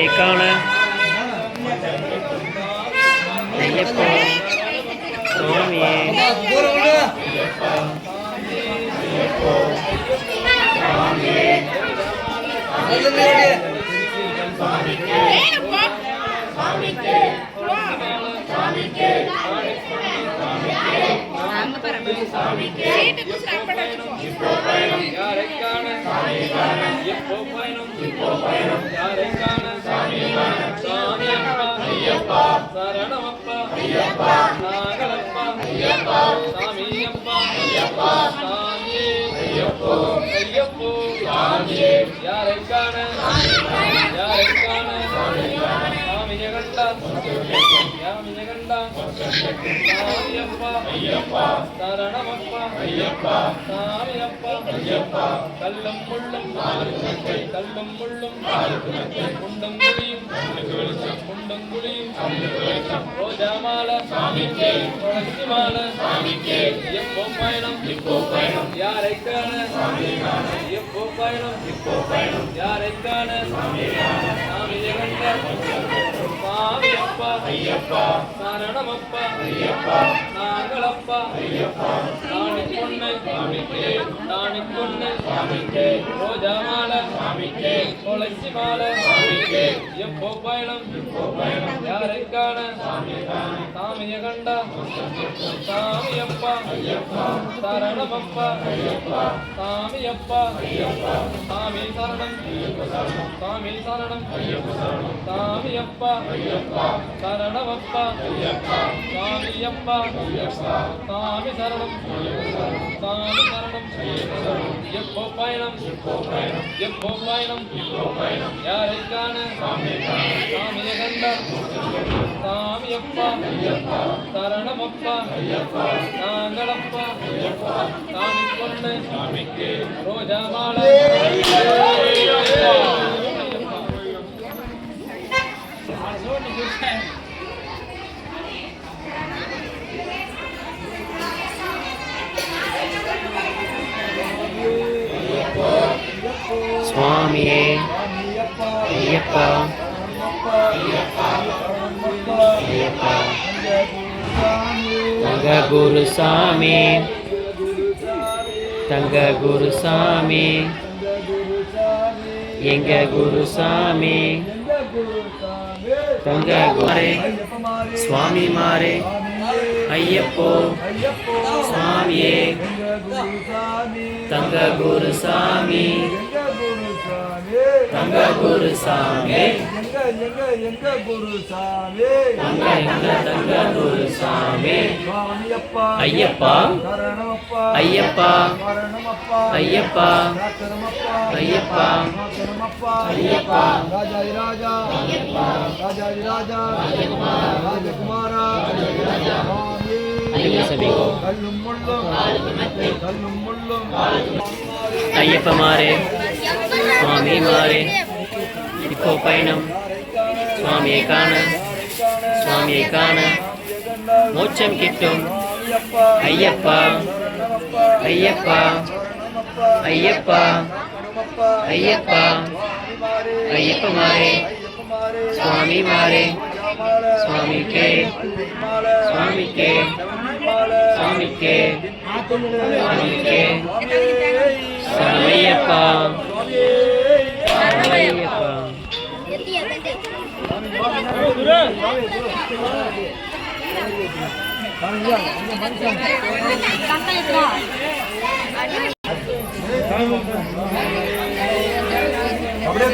சுவாமியை காண ஐயப்பா சுவாமியே கல்லும் முள்ளும் கல்லும் முள்ளும் குண்டும் குழியும் குண்டும் குழியும் ரோஜா மாலை துளசி மாலை எப்போ பயணம் யாரை காண எப்போ பயணம் யாரை காண சாமியை கண்ட சுவாமி அப்பா சரணமப்பா நாங்களப்பா தானி பொண்ணு ரோஜா மாலை துளசி மாலை எப்போ பயணம் யாரை காண சாமியை கண்டா சாமி அப்பா சரணமப்பா சாமி அப்பா சாமி சரணம் சாமி சரணம் சாமி அப்பா சரணமப்பா சாமி அப்பா சாமி சரணம் சாமி சரணம் எப்போ பயணம் யாரை காண சாமியை கண்ட சாமி அப்பா சரணமப்பா நாங்களப்பா சாமி பொண்ணு ரோஜா மாலை சுவாமியே ஐயப்பா ஐயப்பா தங்க குருசாமி தங்க குருசாமி எங்க குருசாமி தங்க குரு சுவாமி மாரே ஐயப்போ சுவாமியே தங்க குருசாமி தங்க குருசாமி எங்க குருசாமி தங்க குருசாமி ஐயப்பா ஐயப்பா ஐயப்பா ஐயப்பா ஐயப்பா ராஜா ராஜகுமாரா கல்லும் முள்ளும் ஐயப்ப மாறே சுவாமி மாறே இப்போ பயணம் சுவாமியை காண மோட்சம் கிட்டும் ஐயப்பா ஐயப்பா ஐயப்பா ஐயப்பா ஐயப்ப மாறே சுவாமி மாறே சுவாமிக்கே சுவாமிக்கே சுவாமிக்கே சுவாமிக்கே சமையப்பா சமையப்பா அப்படியே